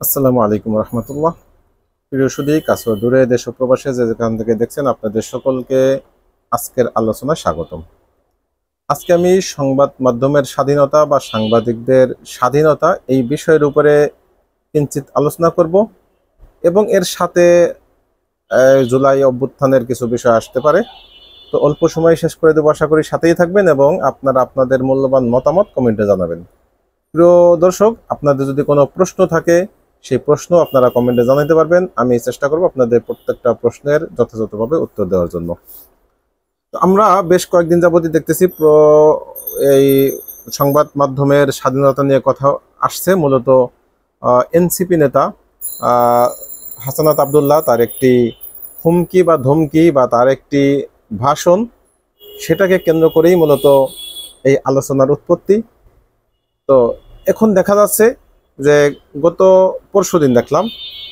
আসসালামু আলাইকুম রহমতুল্লাহ। প্রিয় সুধী, কাছে ও দূরে, দেশ ও প্রবাসে যে যেখান থেকে দেখছেন, আপনাদের সকলকে আজকের আলোচনায় স্বাগতম। আজকে আমি সংবাদ মাধ্যমের স্বাধীনতা বা সাংবাদিকদের স্বাধীনতা এই বিষয়ের উপরে কিঞ্চিত আলোচনা করব এবং এর সাথে জুলাই অভ্যুত্থানের কিছু বিষয় আসতে পারে। তো অল্প সময় শেষ করে দেবো, আশা করি সাথেই থাকবেন এবং আপনারা আপনাদের মূল্যবান মতামত কমেন্টে জানাবেন। প্রিয় দর্শক, আপনাদের যদি কোনো প্রশ্ন থাকে সেই প্রশ্ন আপনারা কমেন্টে জানাতে পারবেন। আমি চেষ্টা করব আপনাদের প্রত্যেকটা প্রশ্নের যথাযথভাবে উত্তর দেওয়ার জন্য। তো আমরা বেশ কয়েকদিন যাবতই দেখতেছি এই সংবাদ মাধ্যমের স্বাধীনতা নিয়ে কথা আসছে। মূলত এনসিপি নেতা হাসানাত আবদুল্লাহ তার একটি হুমকি বা ধমকি বা তার একটি ভাষণ, সেটাকে কেন্দ্র করেই মূলত এই আলোচনার উৎপত্তি। তো এখন দেখা যাচ্ছে যে গত পরশুদিন দেখলাম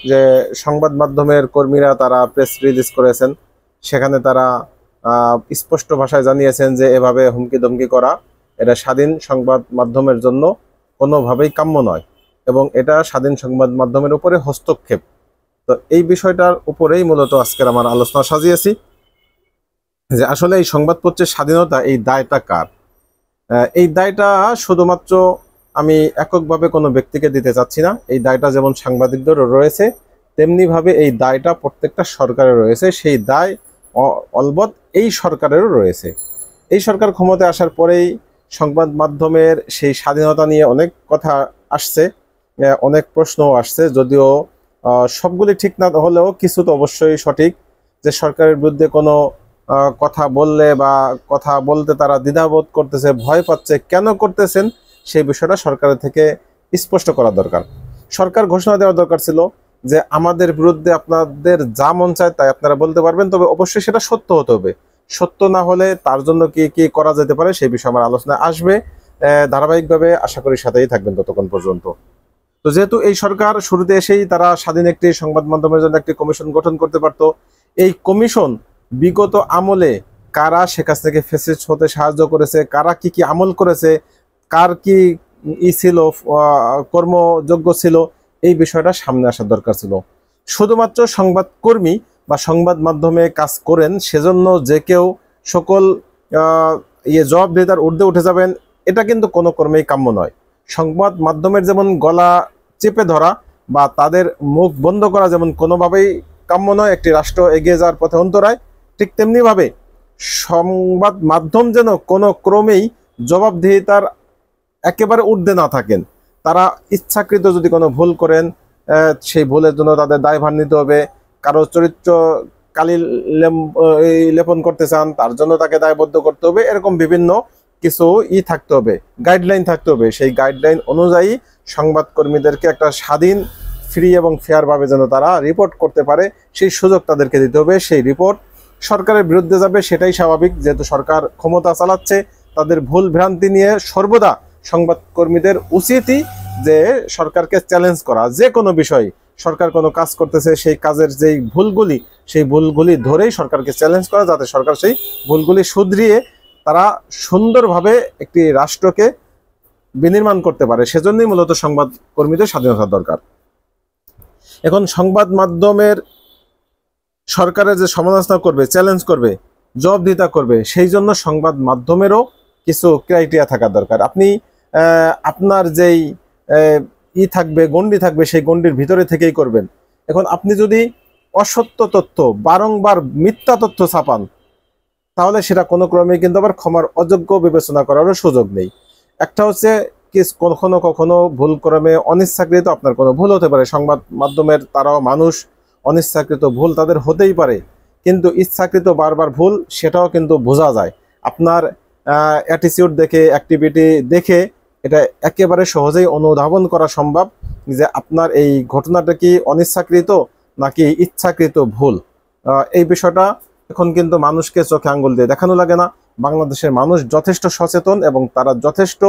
যে সংবাদ মাধ্যমের কর্মীরা তারা প্রেস রিলিজ করেছেন। সেখানে তারা স্পষ্ট ভাষায় জানিয়েছেন যে এভাবে হুমকি ধমকি করা এটা স্বাধীন সংবাদ মাধ্যমের জন্য কোনোভাবেই কাম্য নয় এবং এটা স্বাধীন সংবাদ মাধ্যমের উপরে হস্তক্ষেপ। তো এই বিষয়টার উপরেই মূলত আজকের আমার আলোচনা সাজিয়েছি যে আসলে এই সংবাদপত্রের স্বাধীনতা, এই দায়টা কার? এই দায়টা শুধুমাত্র আমি এককভাবে কোনো ব্যক্তিকে দিতে চাচ্ছি না। এই দায়টা যেমন সাংবাদিকদেরও রয়েছে, তেমনিভাবে এই দায়টা প্রত্যেকটা সরকারের রয়েছে। সেই দায় অলবৎ এই সরকারেরও রয়েছে। এই সরকার ক্ষমতায় আসার পরেই সংবাদ মাধ্যমের সেই স্বাধীনতা নিয়ে অনেক কথা আসছে, অনেক প্রশ্নও আসছে। যদিও সবগুলি ঠিক না হলেও কিছু তো অবশ্যই সঠিক, যে সরকারের বিরুদ্ধে কোনো কথা বললে বা কথা বলতে তারা দ্বিধাবোধ করতেছে, ভয় পাচ্ছে। কেন করতেছেন সেই বিষয়টা সরকারের থেকে স্পষ্ট করা দরকার। সরকার ঘোষণা দেওয়া দরকার ছিল যে আমাদের বিরুদ্ধে আপনাদের যা মন চায় তাই আপনারা বলতে পারবেন, তবে অবশ্যই সেটা সত্য হতে হবে। সত্য না হলে তার জন্য কি কি করা যেতে পারে সেই বিষয়ে আমার আলোচনায় আসবে। ধারাবাহিকভাবে আশা করি সাথেই থাকবেন ততক্ষণ পর্যন্ত। তো যেহেতু এই সরকার শুরুতে এসেই তারা স্বাধীন একটি সংবাদ মাধ্যমের জন্য একটি কমিশন গঠন করতে পারতো। এই কমিশন বিগত আমলে কারা সে কাছ থেকে ফ্যাসিস্ট হতে সাহায্য করেছে, কারা কি কি আমল করেছে, কার কি ছিল, কর্মযোগ্য ছিল, এই বিষয়টা সামনে আসার দরকার ছিল। শুধুমাত্র সংবাদকর্মী বা সংবাদ মাধ্যমে কাজ করেন সেজন্য যে কেউ সকল জবাবদিহিতার ঊর্ধ্বে উঠে যাবেন, এটা কিন্তু কোনো কর্মেই কাম্য নয়। সংবাদ মাধ্যমের যেমন গলা চেপে ধরা বা তাদের মুখ বন্ধ করা যেমন কোনোভাবেই কাম্য নয়, একটি রাষ্ট্র এগিয়ে যাওয়ার পথে অন্তরায়, ঠিক তেমনিভাবে সংবাদ মাধ্যম যেন কোনো ক্রমেই জবাবদিহিতার একেবারে ঊর্ধ্বে না থাকেন। তারা ইচ্ছাকৃত যদি কোনো ভুল করেন, সেই ভুলের জন্য তাদের দায়ভার নিতে হবে। কারো চরিত্র কালি লেপন করতে চান, তার জন্য তাকে দায়বদ্ধ করতে হবে। এরকম বিভিন্ন কিছু থাকতে হবে, গাইডলাইন থাকতে হবে। সেই গাইডলাইন অনুযায়ী সংবাদকর্মীদেরকে একটা স্বাধীন, ফ্রি এবং ফেয়ারভাবে যেন তারা রিপোর্ট করতে পারে সেই সুযোগ তাদেরকে দিতে হবে। সেই রিপোর্ট সরকারের বিরুদ্ধে যাবে, সেটাই স্বাভাবিক। যেহেতু সরকার ক্ষমতা চালাচ্ছে, তাদের ভুল ভ্রান্তি নিয়ে সর্বদা সংবাদকর্মীদের উচিতই যে সরকারকে চ্যালেঞ্জ করা। যে কোনো বিষয় সরকার কোনো কাজ করতেছে, সেই কাজের যেই ভুলগুলি, সেই ভুলগুলি ধরেই সরকারকে চ্যালেঞ্জ করা, যাতে সরকার সেই ভুলগুলি শুধরিয়ে তারা সুন্দরভাবে একটি রাষ্ট্রকে বিনির্মাণ করতে পারে। সেজন্যই মূলত সংবাদকর্মীদের স্বাধীনতা দরকার। এখন সংবাদ মাধ্যমের সরকারের যে সমালোচনা করবে, চ্যালেঞ্জ করবে, জবাবদিহিতা করবে, সেই জন্য সংবাদ মাধ্যমেরও কিছু ক্রাইটেরিয়া থাকা দরকার। আপনি আপনার যেই থাকবে, গণ্ডি থাকবে, সেই গণ্ডির ভিতরে থেকেই করবেন। এখন আপনি যদি অসত্য তথ্য, বারংবার মিথ্যা তথ্য ছাপান, তাহলে সেটা কোনো ক্রমে কিন্তু আবার ক্ষমার অযোগ্য বিবেচনা করারও সুযোগ নেই। একটা হচ্ছে কখনো কখনো ভুল ক্রমে অনিচ্ছাকৃত আপনার কোনো ভুল হতে পারে। সংবাদ মাধ্যমের তারাও মানুষ, অনিচ্ছাকৃত ভুল তাদের হতেই পারে, কিন্তু ইচ্ছাকৃত বারবার ভুল সেটাও কিন্তু বোঝা যায়। আপনার অ্যাটিটিউড দেখে, অ্যাক্টিভিটি দেখে এটা একেবারে সহজেই অনুধাবন করা সম্ভব যে আপনার এই ঘটনাটা কি অনিচ্ছাকৃত নাকি ইচ্ছাকৃত ভুল। এই বিষয়টা এখন কিন্তু মানুষকে চোখে আঙ্গুল দিয়ে দেখানো লাগে না। বাংলাদেশের মানুষ যথেষ্ট সচেতন এবং তারা যথেষ্ট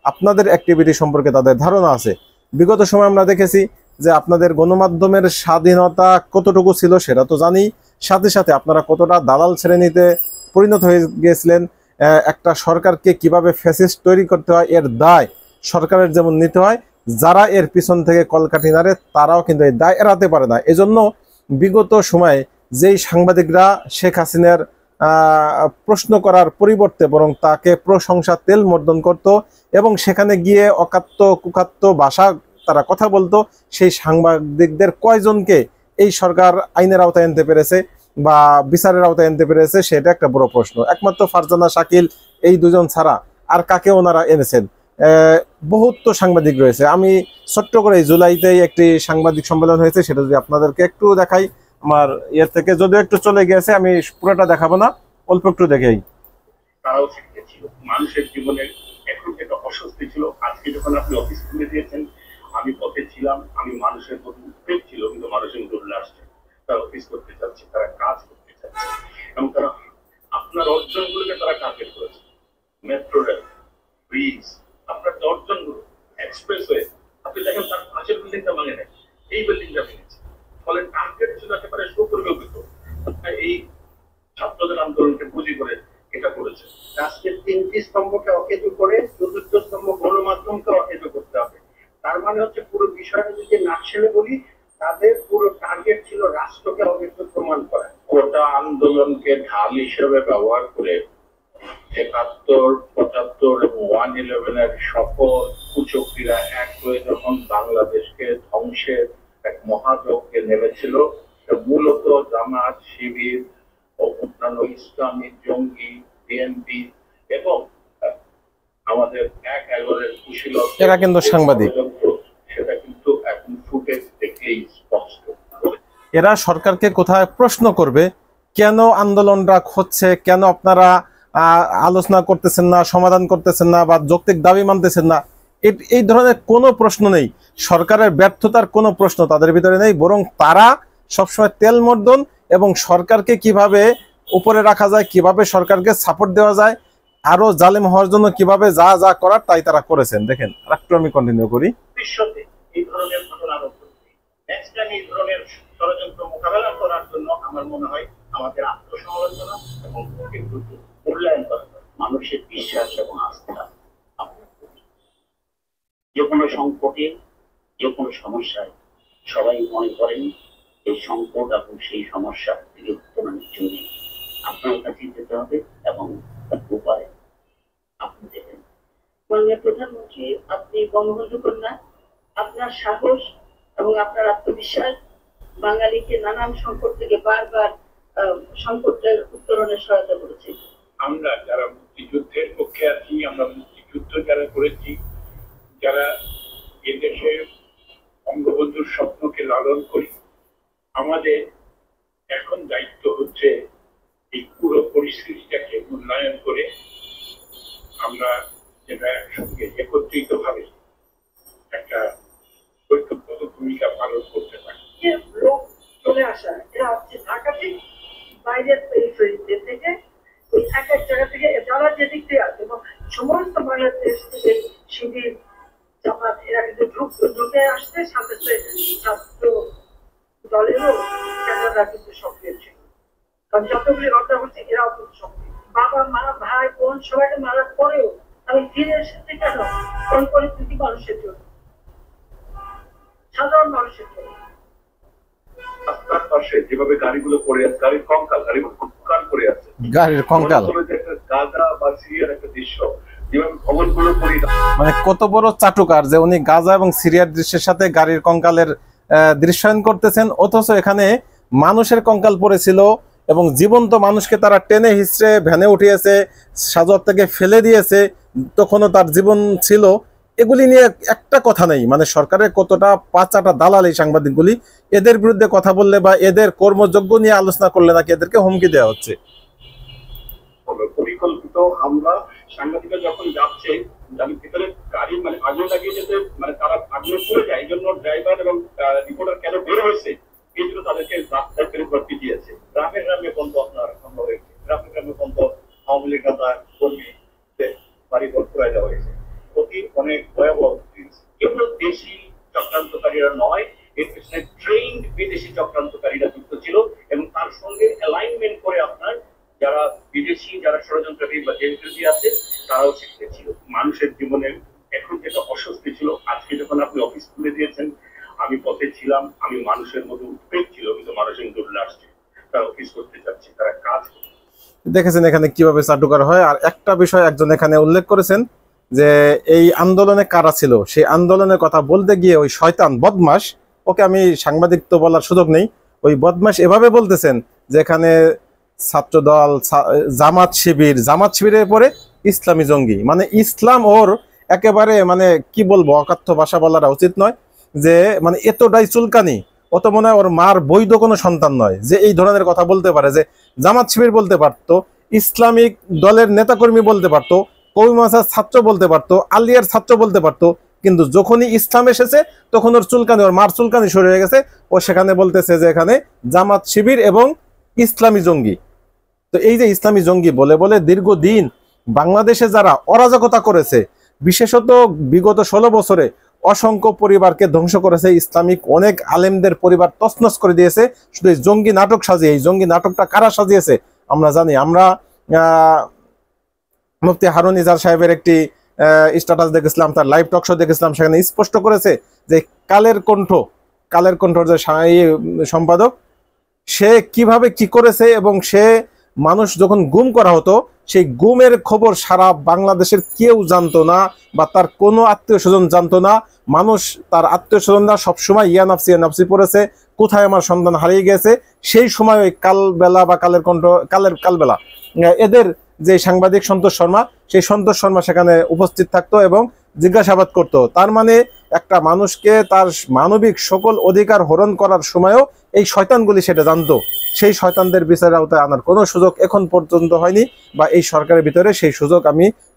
আপনাদের অ্যাক্টিভিটি সম্পর্কে তাদের ধারণা আছে। বিগত সময় আমরা দেখেছি যে আপনাদের গণমাধ্যমের স্বাধীনতা কতটুকু ছিল সেটা তো জানি, সাথে সাথে আপনারা কতটা দালাল শ্রেণীতে পরিণত হয়ে গিয়েছিলেন। একটা সরকারকে কিভাবে ফ্যাসিস্ট তৈরি করতে হয় এর দায় সরকারের যেমন নিতে হয়, যারা এর পিছন থেকে কলকাঠি নাড়ে তারাও কিন্তু এই দায় এড়াতে পারে না। এজন্য বিগত সময়ে যেই সাংবাদিকরা শেখ হাসিনার প্রশ্ন করার পরিবর্তে বরং তাকে প্রশংসা তেল মর্দন করত এবং সেখানে গিয়ে অকাত্য কুকাত্য ভাষা তারা কথা বলতো, সেই সাংবাদিকদের কয়জনকে এই সরকার আইনের আওতায় আনতে পেরেছে বা বিচারের আওতায় আনতে পেরেছে, সেটা একটা বড় প্রশ্ন। একমাত্র ফারজানা শাকিল এই দুজন ছাড়া আর কাকে ওনারা এনেছেন? বহুত তো সাংবাদিক রয়েছে। আমি ছোট্ট করে জুলাইতেই একটি সাংবাদিক সম্মেলন হয়েছে, সেটা যদি আপনাদেরকে একটু দেখাই, আমার ইয়ে থেকে যদিও একটু চলে গেছে, আমি পুরোটা দেখাবো না, অল্প একটু দেখেই। তারাও শিখেছিল মানুষের জীবনে এখন যেটা অস্বস্তি ছিল, আজকে যখন আপনি অফিস খুলে দিয়েছেন, আমি পথে ছিলাম, আমি মানুষের প্রতি উদ্বেগ ছিল, কিন্তু মানুষের মধ্যে উল্লাস আসছে, তারা অফিস করতে চাচ্ছে, তারা কাজ করতে চাচ্ছে এবং তারা আপনার অর্জনগুলোকে তারা টার্গেট করেছে। মেট্রো রেল, ব্রিজ, আপনার যে অর্জনগুলো, এক্সপ্রেসওয়ে, আপনি দেখেন তার পাশের বিল্ডিংটা ভাঙে নেয়, এই বিল্ডিংটা ভেঙেছে। ফলে টার্গেট ছিল একেবারে সুপরিকল্পিত। এই ছাত্রদের আন্দোলনকে পুঁজি করে এটা করেছে। রাষ্ট্রের 3টি স্তম্ভকে অকেজো করে 4র্থ স্তম্ভ গণমাধ্যমকে অকেজো করতে হবে। তার মানে হচ্ছে পুরো বিষয়টা যদি নাকশেলে বলি, তাদের পুরো টার্গেট ছিল রাষ্ট্রকে অকেজো প্রমাণ করা। গোটা আন্দোলনকে ঢাল হিসেবে ব্যবহার করে 71, 75 এবং 111-এর সকল কুচক্রীরা এক হয়ে যখন বাংলাদেশকে ধ্বংসের এক মহাযজ্ঞে নেমেছিল, মূলত জামাত, শিবির ও অন্যান্য ইসলামী জঙ্গি, বিএনপি এবং আমাদের এক এগারের কুশীলতা, এরা কিন্তু সাংবাদিক, সেটা কিন্তু এখন ফুটেজ দেখলেই স্পষ্ট। এরা সরকারকে কোথায় প্রশ্ন করবে, কেন আন্দোলনটা হচ্ছে, কেন আপনারা আলোচনা করতেছেন না, সমাধান করতেছেন না বা যৌক্তিক দাবি মানতেছেন না, এই ধরনের কোনো প্রশ্ন নেই। সরকারের ব্যর্থতার কোনো প্রশ্ন তাদের ভিতরে নেই, বরং তারা সবসময় তেল মর্দন এবং সরকারকে কিভাবে উপরে রাখা যায়, কিভাবে সরকারকে সাপোর্ট দেওয়া যায়, আরো জালেম হওয়ার জন্য কিভাবে যা যা করার তাই তারা করেছেন। দেখেন একটু আমি কন্টিনিউ করি। ভবিষ্যতে এই ধরনের ঘটনা নেক্সট টাইম এই ধরনের ষড়যন্ত্র মোকাবেলা করার জন্য আমার মনে হয় আমাদের আত্মসমালোচনা এবং কিন্তু মূল্যায়ন করা, মানুষের বিশ্বাস এবং আস্থা। যে কোনো সংকটে, যে কোনো সমস্যায় সবাই মনে করেন এই সংকট এবং সেই সমস্যা থেকে উত্তরণের জন্য আপনার কাছে যেতে হবে এবং উপায় আপনি দেবেন। মাননীয় প্রধানমন্ত্রী, আপনি বঙ্গবন্ধু কন্যা, আপনার সাহস এবং আপনার আত্মবিশ্বাস বাঙালিকে নানান সংকট থেকে বারবার সংকটের উত্তরণে সহায়তা করেছে। আমরা যারা মুক্তিযুদ্ধের পক্ষে আছি, আমরা মুক্তিযুদ্ধ যারা করেছি, যারা এদেশে বঙ্গবন্ধুর স্বপ্নকে লালন করি, আমাদের এখন দায়িত্ব হচ্ছে এই পুরো পরিস্থিতিটাকে মূল্যায়ন করে আমরা যেটা একসঙ্গে একত্রিত ভাবে একটা ঐক্যবদ্ধ ভূমিকা পালন করতে পারি। লোক চলে আসা, এরা হচ্ছে ঢাকাতে বাইরের পেরিফেরিতে থেকে ওই এক এক জায়গা থেকে যারা যে দিক থেকে আসে এবং সমস্ত বাংলাদেশ থেকে শিবির, জামাত, এরা কিন্তু ঢুকে আসতে সাথে ছাত্র দলেরও ক্যাডাররা কিন্তু সক্রিয় ছিল। কারণ যতগুলি ঘটনা হচ্ছে এরাও কিন্তু সক্রিয়। বাবা মা ভাই বোন সবাইকে মারার পরেও আমি ফিরে এসেছি কেন? কোন পরিস্থিতি? মানুষের জন্য, সাধারণ মানুষের জন্য। রাস্তার পাশে যেভাবে গাড়িগুলো পড়ে আছে, গাড়ির কঙ্কাল, গাড়িগুলো কঙ্কাল পড়ে আছে, গাড়ির কঙ্কাল, গাজা বা সিরিয়ার একটা দৃশ্য, যেভাবে ভবনগুলো পড়ে, মানে কত বড় চাটুকার যে উনি গাজা এবং সিরিয়ার দৃশ্যের সাথে গাড়ির কঙ্কালের দৃশ্যায়ন করতেছেন, অথচ এখানে মানুষের কঙ্কাল পড়েছিল এবং জীবন্ত মানুষকে তারা টেনে হিচড়ে ভ্যানে উঠিয়েছে, সাজত থেকে ফেলে দিয়েছে, তখনও তার জীবন ছিল। এগুলি নিয়ে একটা কথা নেই। মানে সরকারের কতটা পাঁচাটা দালাল এই সাংবাদিকগুলি, এদের বিরুদ্ধে কথা বললে বা এদের কর্মযোগ্য নিয়ে আলোচনা করলে নাকি এদেরকে হুমকি দেওয়া হচ্ছে। পরিকল্পিত হামলা, সাংবাদিকরা যখন যাচ্ছে ভিতরে গাড়ি মানে আগুন লাগিয়ে যেতে, মানে তারা আগুনে পড়ে যায়, এই জন্য ড্রাইভার এবং রিপোর্টার কেন বের হয়েছে এই জন্য তাদেরকে রাস্তায় ফেলে ভর্তি দিয়েছে। গ্রামে গ্রামে বন্ধ আপনার হামলা হয়েছে, গ্রামে গ্রামে বন্ধ আওয়ামী লীগ নেতা কর্মী বাড়ি ঘর করে দেওয়া হয়েছে। অতি অনেক ভয়াবহ। এগুলো দেশি চক্রান্তকারীরা নয়, এর পেছনে ট্রেন্ড বিদেশি চক্রান্তকারীরা যুক্ত ছিল এবং তার সঙ্গে অ্যালাইনমেন্ট করে আপনার যারা বিদেশি, যারা ষড়যন্ত্রকারী বা দেশবিরোধী আছে, তারাও শিখতে ছিল। মানুষের জীবনে এখন যেটা অস্বস্তি ছিল, আজকে যখন আপনি অফিস খুলে দিয়েছেন, আমি পথে ছিলাম, আমি মানুষের মধ্যে উদ্বেগ ছিল, কিন্তু মানুষ কিন্তু উল্লে আসছে, তারা অফিস করতে যাচ্ছে, তারা কাজ করছে। দেখেছেন এখানে কিভাবে চাটু করা হয়। আর একটা বিষয় একজন এখানে উল্লেখ করেছেন যে এই আন্দোলনে কারা ছিল, সেই আন্দোলনের কথা বলতে গিয়ে ওই শয়তান বদমাস, ওকে আমি সাংবাদিক তো বলার সুযোগ নেই, ওই বদমাস এভাবে বলতেছেন যে এখানে ছাত্রদল, জামাত শিবিরের পরে ইসলামী জঙ্গি, মানে ইসলাম ওর একেবারে মানে কি বলবো, অকাথ্য ভাষা বলাটা উচিত নয়, যে মানে এতটাই চুলকানি, অত মনে হয় ওর মার বৈধ কোনো সন্তান নয় যে এই ধরনের কথা বলতে পারে। যে জামাত শিবির বলতে পারতো, ইসলামিক দলের নেতাকর্মী বলতে পারতো, কবি মাসার ছাত্র বলতে পারতো, আলিয়ার ছাত্র বলতে পারতো, কিন্তু যখনই ইসলাম এসেছে তখন ওর চুলকানি, ওর মার চুলকানি শুরু হয়ে গেছে। ও সেখানে বলতেছে যে এখানে জামাত শিবির এবং ইসলামী জঙ্গি। তো এই যে ইসলামী জঙ্গি বলে বলে দীর্ঘদিন বাংলাদেশে যারা অরাজকতা করেছে, বিশেষত বিগত 16 বছরে অসংখ্য পরিবারকে ধ্বংস করেছে, ইসলামিক অনেক আলেমদের পরিবার তছনছ করে দিয়েছে শুধু এই জঙ্গি নাটক সাজিয়ে। এই জঙ্গি নাটকটা কারা সাজিয়েছে আমরা জানি। আমরা মুফতি হারুন ইজার সাহেবের একটি স্ট্যাটাস দেখেছিলাম, তার লাইভ টক শো দেখেছিলাম, সেখানে স্পষ্ট করেছে যে কালের কণ্ঠর যে সম্পাদক, সে কিভাবে কি করেছে, এবং সে মানুষ যখন গুম করা হতো সেই গুমের খবর সারা বাংলাদেশের কেউ জানতো না, বা তার কোনো আত্মীয় স্বজন জানতো না। মানুষ, তার আত্মীয় স্বজনরা সবসময় ইয়া নাফসি পড়েছে, কোথায় আমার সন্তান হারিয়ে গেছে। সেই সময় ওই কালবেলা বা কালবেলা এদের যে সাংবাদিক সন্তোষ শর্মা, সেই সন্তোষ শর্মা সেখানে উপস্থিত থাকতো এবং জিজ্ঞাসাবাদ করতো। তার মানে একটা মানুষকে তার মানবিক সকল অধিকার হরণ করার সময়ও এই শয়তানগুলি সেটা জানতো। সেই শয়তানদের বিচারের আওতায় আনার কোনো সুযোগ এখন পর্যন্ত হয়নি, বা এই সরকারের ভিতরে সেই সুযোগ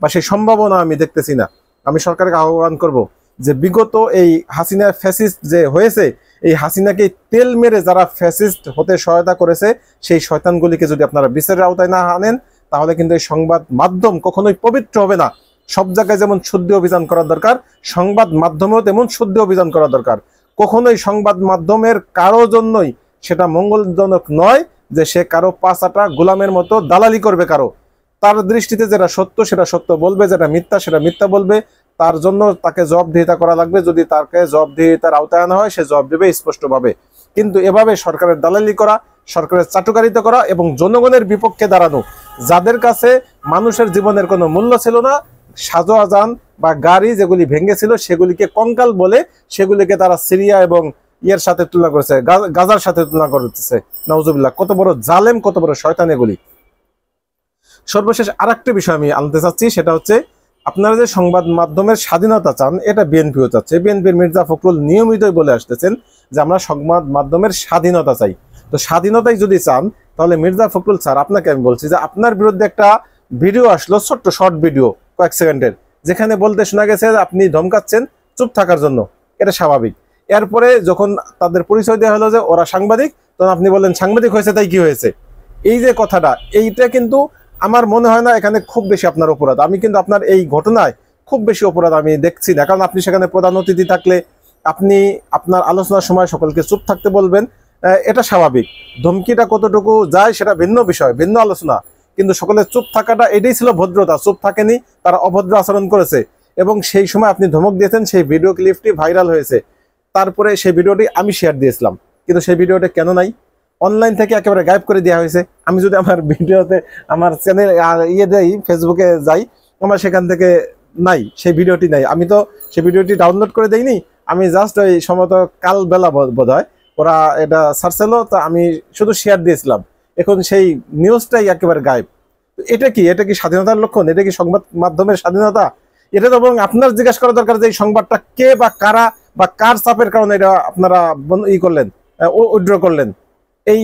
বা সেই সম্ভাবনা আমি দেখতেছি না। আমি সরকারকে আহ্বান করব যে বিগত এই হাসিনা ফ্যাসিস্ট যে হয়েছে, এই হাসিনাকে তেল মেরে যারা ফ্যাসিস্ট হতে সহায়তা করেছে, সেই শয়তানগুলিকে যদি আপনারা বিচারের আওতায় না আনেন, তাহলে কিন্তু এই সংবাদ মাধ্যম কখনোই পবিত্র হবে না। সব জায়গায় যেমন শুদ্ধি অভিযান করার দরকার, সংবাদ মাধ্যমেও তেমন শুদ্ধি অভিযান করা দরকার। কখনোই সংবাদ মাধ্যমের কারো জন্যই সেটা মঙ্গলজনক নয় যে সে কারো পাঁচাটা গোলামের মতো দালালি করবে কারো। তার দৃষ্টিতে যেটা সত্য সেটা সত্য বলবে, যেটা মিথ্যা সেটা মিথ্যা বলবে। তার জন্য তাকে জবাবদিহিতা করা লাগবে। যদি তাকে জবাবদিহিতার আওতায় আনা হয়, সে জবাব দেবে স্পষ্টভাবে। কিন্তু এভাবে সরকারের দালালি করা, সরকারের চাটুকারিতা করা এবং জনগণের বিপক্ষে দাঁড়ানো, যাদের কাছে মানুষের জীবনের কোনো মূল্য ছিল না, শাহজাহান বা গাড়ি যেগুলি ভেঙেছিল সেগুলিকে কঙ্কাল বলে সেগুলিকে তারা সিরিয়া এবং ইয়ের সাথে তুলনা করেছে, গাজার সাথে তুলনা করতেছে। নাউজুবিল্লাহ, কত বড় জালেম, কত বড় শয়তান এগুলি। সর্বশেষ আরেকটা বিষয় আমি আনতে চাচ্ছি, সেটা হচ্ছে আপনারা যে সংবাদ মাধ্যমের স্বাধীনতা চান, এটা বিএনপিও চাচ্ছে। বিএনপির মির্জা ফখরুল নিয়মিতই বলে আসতেছেন যে আমরা সংবাদ মাধ্যমের স্বাধীনতা চাই। তো স্বাধীনতাই যদি চান, তাহলে মির্জা ফখরুল স্যার, আপনাকে আমি বলছি যে আপনার বিরুদ্ধে একটা ভিডিও আসলো, ছোট্ট শর্ট ভিডিও কয়েক সেকেন্ডের, যেখানে বলতে শোনা গেছে আপনি ধমকাচ্ছেন চুপ থাকার জন্য। এটা স্বাভাবিক। এরপরে যখন তাদের পরিচয় দেওয়া হলো যে ওরা সাংবাদিক, তখন আপনি বললেন সাংবাদিক হয়েছে তাই কি হয়েছে। এই যে কথাটা, এইটা কিন্তু আমার মনে হয় না এখানে খুব বেশি আপনার অপরাধ। আমি কিন্তু আপনার এই ঘটনায় খুব বেশি অপরাধ আমি দেখছি না, কারণ আপনি সেখানে প্রধান অতিথি থাকলে আপনি আপনার আলোচনার সময় সকলকে চুপ থাকতে বলবেন, এটা স্বাভাবিক। ধমকিটা কতটুকু যায় সেটা ভিন্ন বিষয়, ভিন্ন আলোচনা, কিন্তু সকলের চুপ থাকাটা এটাই ছিল ভদ্রতা। চুপ থাকেনি, তারা অভদ্র আচরণ করেছে এবং সেই সময় আপনি ধমক দিয়েছেন। সেই ভিডিও ক্লিপটি ভাইরাল হয়েছে, তারপরে সেই ভিডিওটি আমি শেয়ার দিয়েছিলাম, কিন্তু সেই ভিডিওটা কেন নাই? অনলাইন থেকে একেবারে গায়েব করে দেওয়া হয়েছে। আমি যদি আমার ভিডিওতে আমার চ্যানেল দেই, ফেসবুকে যাই, আমার সেখান থেকে নাই, সেই ভিডিওটি নাই। আমি তো সেই ভিডিওটি ডাউনলোড করে দেইনি, আমি জাস্ট ওই সম্ভবত কালবেলা বোধ হয় ওরা এটা সার্চ হলো, তা আমি শুধু শেয়ার দিয়েছিলাম। এখন সেই নিউজটাই একেবারে গায়েব। এটা কি স্বাধীনতার লক্ষণ? এটা কি সংবাদ মাধ্যমের স্বাধীনতা? এটা তো বরং আপনার জিজ্ঞাসা করা দরকার যে এই সংবাদটা কে বা কারা বা কার চাপের কারণে এটা আপনারা করলেন, উইথড্র করলেন। এই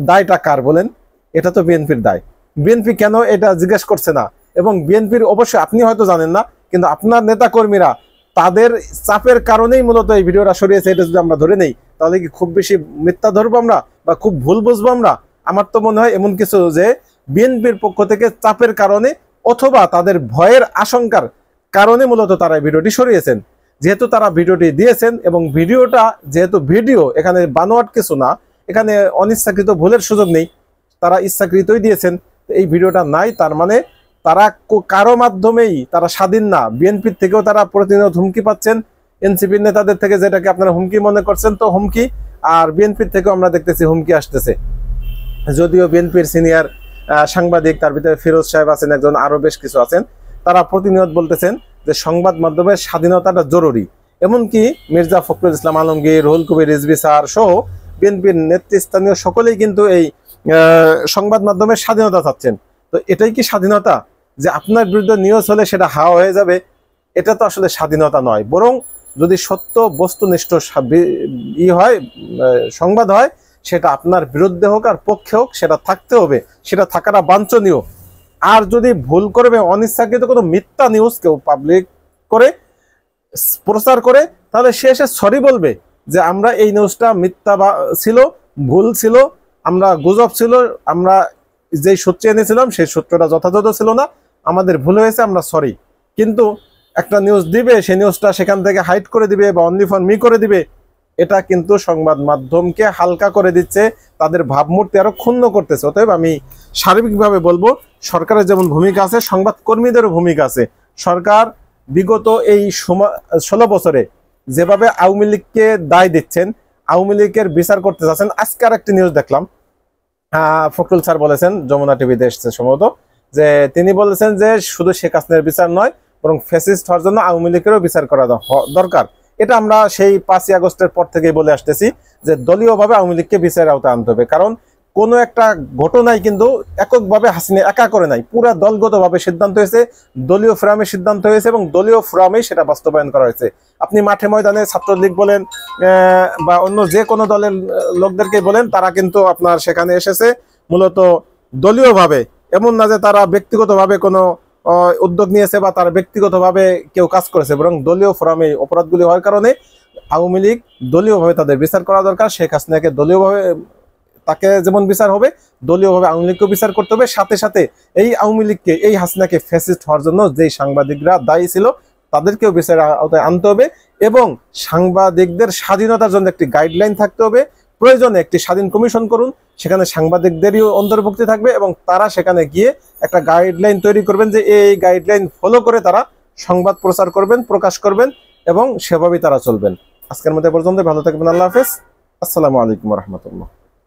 দায়টা কার বলেন? এটা তো বিএনপির দায়। বিএনপি কেন এটা জিজ্ঞেস করছে না? এবং বিএনপির অবশ্যই আপনি হয়তো জানেন না, কিন্তু আপনার নেতা কর্মীরা তাদের চাপের কারণেই মূলত এই ভিডিওটা সরিয়েছে। এটা যদি আমরা ধরে নেই, তাহলে কি খুব বেশি মিথ্যা ধরবো আমরা বা খুব ভুল বুঝবো আমরা? আমার তো মনে হয় এমন কিছু যে বিএনপির পক্ষ থেকে চাপের কারণে অথবা তাদের ভয়ের আশঙ্কার কারণে মূলত তারা এই ভিডিওটি সরিয়েছেন। যেহেতু তারা ভিডিওটি দিয়েছেন এবং ভিডিওটা যেহেতু ভিডিও, এখানে বানোয়াট কিছু না, এখানে অনিচ্ছাকৃত ভুলের সুযোগ নেই, তারা ইচ্ছাকৃতই দিয়েছেন। এই ভিডিওটা নাই, তার মানে তারা কারো মাধ্যমেই তারা স্বাধীন না। বিএনপির থেকেও তারা প্রতিনিয়ত হুমকি পাচ্ছেন, এনসিপির নেতাদের থেকে যেটাকে আপনারা হুমকি মনে করছেন তো হুমকি, আর বিএনপির থেকেও আমরা দেখতেছি হুমকি আসতেছে। যদিও বিএনপির সিনিয়র সাংবাদিক, তার ভিতরে ফিরোজ সাহেব আছেন একজন, আরো বেশ কিছু আছেন, তারা প্রতিনিয়ত বলতেছেন যে সংবাদ মাধ্যমের স্বাধীনতাটা জরুরি। এমনকি মির্জা ফখরুল ইসলাম আলমগীর, রুহুল কবির রিজভী স্যার সহ বিএনপির নেতৃস্থানীয় সকলেই কিন্তু এই সংবাদ মাধ্যমের স্বাধীনতা চাচ্ছেন। তো এটাই কি স্বাধীনতা যে আপনার বিরুদ্ধে নিউজ হলে সেটা হাওয়া হয়ে যাবে? এটা তো আসলে স্বাধীনতা নয়, বরং যদি সত্য বস্তুনিষ্ঠ হয় সংবাদ হয়, সেটা আপনার বিরুদ্ধে হোক আর পক্ষে হোক সেটা থাকতে হবে, সেটা থাকাটা বাঞ্ছনীয়। আর যদি ভুল করবে অনিচ্ছাকৃত কোনো মিথ্যা নিউজ কেউ পাবলিক করে প্রচার করে, তাহলে সে এসে সরি বলবে যে আমরা এই নিউজটা মিথ্যা ছিল, ভুল ছিল, আমরা গুজব ছিল, আমরা যেই সূত্রে এনেছিলাম সেই সূত্রটা যথাযথ ছিল না, আমাদের ভুল হয়েছে, আমরা সরি। কিন্তু একটা নিউজ দিবে, সেই নিউজটা সেখান থেকে হাইড করে দিবে বা অনলি ফর মি করে দিবে, এটা কিন্তু সংবাদ মাধ্যমকে হালকা করে দিচ্ছে, তাদের ভাবমূর্তি আরো ক্ষুণ্ণ করতেছে। অতএব আমি সার্বিকভাবে বলবো, সরকারের যেমন ভূমিকা আছে, সংবাদ কর্মীদেরও ভূমিকা আছে। সরকার বিগত এই 16 বছরে যেভাবে আওয়ামী লীগকে দায় দিচ্ছেন, আওয়ামী লীগের বিচার করতে চাচ্ছেন। আজকে আর একটি নিউজ দেখলাম, ফখরুল স্যার বলেছেন, যমুনা টিভিতে এসেছে সম্ভবত, যে তিনি বলেছেন যে শুধু শেখ হাসিনার বিচার নয়, বরং ফ্যাসিস্ট হওয়ার জন্য আওয়ামী লীগেরও বিচার করা দরকার। এটা আমরা সেই 5ই আগস্টের পর থেকেই বলে আসতেছি যে দলীয়ভাবে আওয়ামী লীগকে বিচারের আওতায় আনতে হবে। কারণ কোনো একটা ঘটনাই কিন্তু এককভাবে হাসিনা একা করে নাই, পুরা দলগতভাবে সিদ্ধান্ত হয়েছে, দলীয় ফোরামে সিদ্ধান্ত হয়েছে এবং দলীয় ফোরামেই সেটা বাস্তবায়ন করা হয়েছে। আপনি মাঠে ময়দানে ছাত্রলীগ বলেন বা অন্য যে কোনো দলের লোকদেরকে বলেন, তারা কিন্তু আপনার সেখানে এসেছে মূলত দলীয়ভাবে, এমন না যে তারা ব্যক্তিগতভাবে কোনো উদ্যোগ নিয়েছে বা তারা ব্যক্তিগতভাবে কেউ কাজ করেছে, বরং দলীয় ফোরামে অপরাধগুলি হওয়ার কারণে আওয়ামী লীগ দলীয়ভাবে তাদের বিচার করা দরকার। শেখ হাসিনাকে দলীয়ভাবে তাকে যেমন বিচার হবে, দলীয়ভাবে আওয়ামী লীগকেও বিচার করতে হবে। সাথে সাথে এই আওয়ামী লীগকে, এই হাসিনাকে ফ্যাসিস্ট হওয়ার জন্য যেই সাংবাদিকরা দায়ী ছিল তাদেরকেও বিচারের আওতায় আনতে হবে এবং সাংবাদিকদের স্বাধীনতার জন্য একটি গাইডলাইন থাকতে হবে। প্রয়োজনে একটি স্বাধীন কমিশন করুন, সেখানে সাংবাদিকদেরই অন্তর্ভুক্তি থাকবে এবং তারা সেখানে গিয়ে একটা গাইডলাইন তৈরি করবেন যে এই গাইডলাইন ফলো করে তারা সংবাদ প্রচার করবেন, প্রকাশ করবেন এবং সেভাবেই তারা চলবেন। আজকের মধ্যে পর্যন্ত ভালো থাকবেন। আল্লাহ হাফেজ। আসসালামু আলাইকুম রহমতুল্লাহ।